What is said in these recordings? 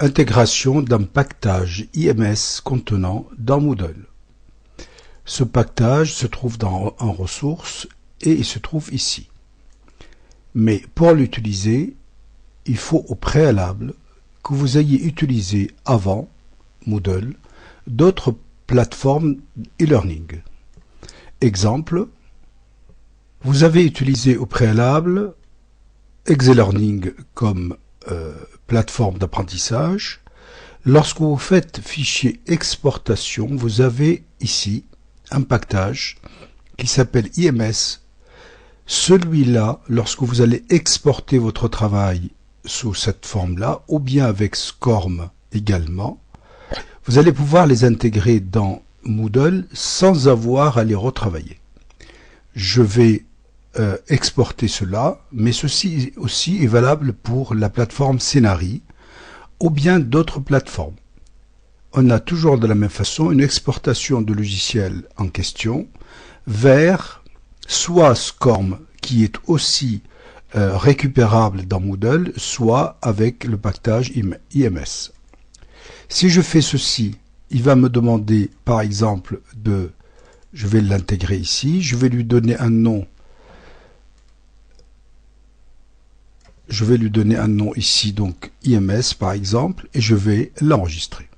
Intégration d'un paquetage IMS contenant dans Moodle. Ce paquetage se trouve en ressources et il se trouve ici. Mais pour l'utiliser, il faut au préalable que vous ayez utilisé avant Moodle d'autres plateformes e-learning. Exemple, vous avez utilisé au préalable ExeLearning comme plateforme d'apprentissage. Lorsque vous faites fichier exportation, vous avez ici un paquetage qui s'appelle IMS. Celui-là, lorsque vous allez exporter votre travail sous cette forme-là, ou bien avec SCORM également, vous allez pouvoir les intégrer dans Moodle sans avoir à les retravailler. Je vais exporter cela, mais ceci aussi est valable pour la plateforme Scenari ou bien d'autres plateformes. On a toujours de la même façon une exportation de logiciel en question vers soit SCORM qui est aussi récupérable dans Moodle, soit avec le paquetage IMS. Si je fais ceci, il va me demander par exemple je vais l'intégrer ici, je vais lui donner un nom. Je vais lui donner un nom ici, donc IMS par exemple, et je vais l'enregistrer.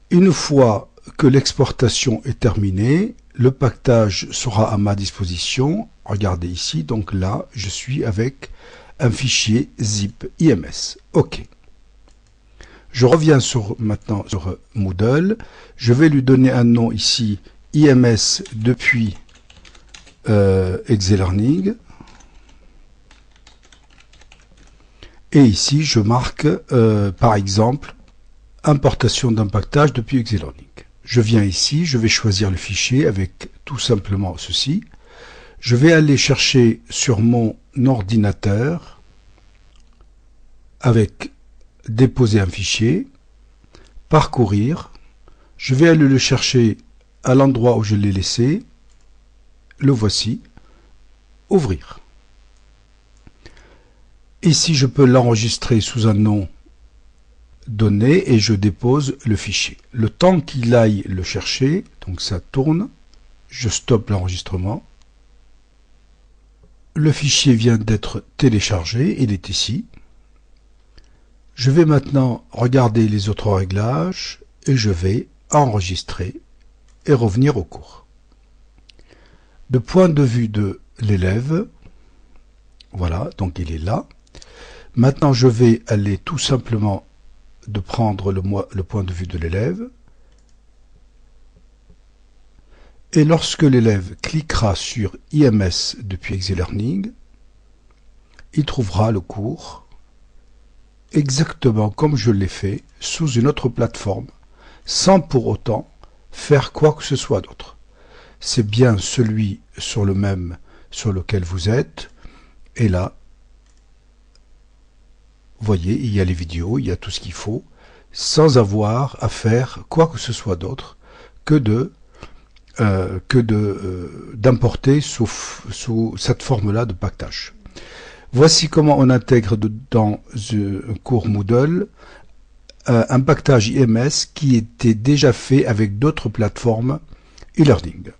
Une fois que l'exportation est terminée, le paquetage sera à ma disposition. Regardez ici, donc là, je suis avec un fichier zip IMS. OK. Je reviens maintenant sur Moodle. Je vais lui donner un nom ici, IMS depuis ExeLearning. Et ici, je marque, par exemple, importation d'un paquetage depuis ExeLearning. Je viens ici, je vais choisir le fichier avec tout simplement ceci. Je vais aller chercher sur mon ordinateur avec déposer un fichier, parcourir. Je vais aller le chercher à l'endroit où je l'ai laissé. Le voici. Ouvrir. Ici, je peux l'enregistrer sous un nom donné et je dépose le fichier. Le temps qu'il aille le chercher, donc ça tourne, je stoppe l'enregistrement. Le fichier vient d'être téléchargé, il est ici. Je vais maintenant regarder les autres réglages et je vais enregistrer et revenir au cours. De point de vue de l'élève, voilà, donc il est là. Maintenant, je vais aller tout simplement de prendre le point de vue de l'élève. Et lorsque l'élève cliquera sur IMS depuis ExeLearning, il trouvera le cours exactement comme je l'ai fait sous une autre plateforme, sans pour autant faire quoi que ce soit d'autre. C'est bien celui sur lequel vous êtes, et là, vous voyez, il y a les vidéos, il y a tout ce qu'il faut, sans avoir à faire quoi que ce soit d'autre que d'importer sous cette forme-là de paquetage. Voici comment on intègre dans un cours Moodle un paquetage IMS qui était déjà fait avec d'autres plateformes e-learning.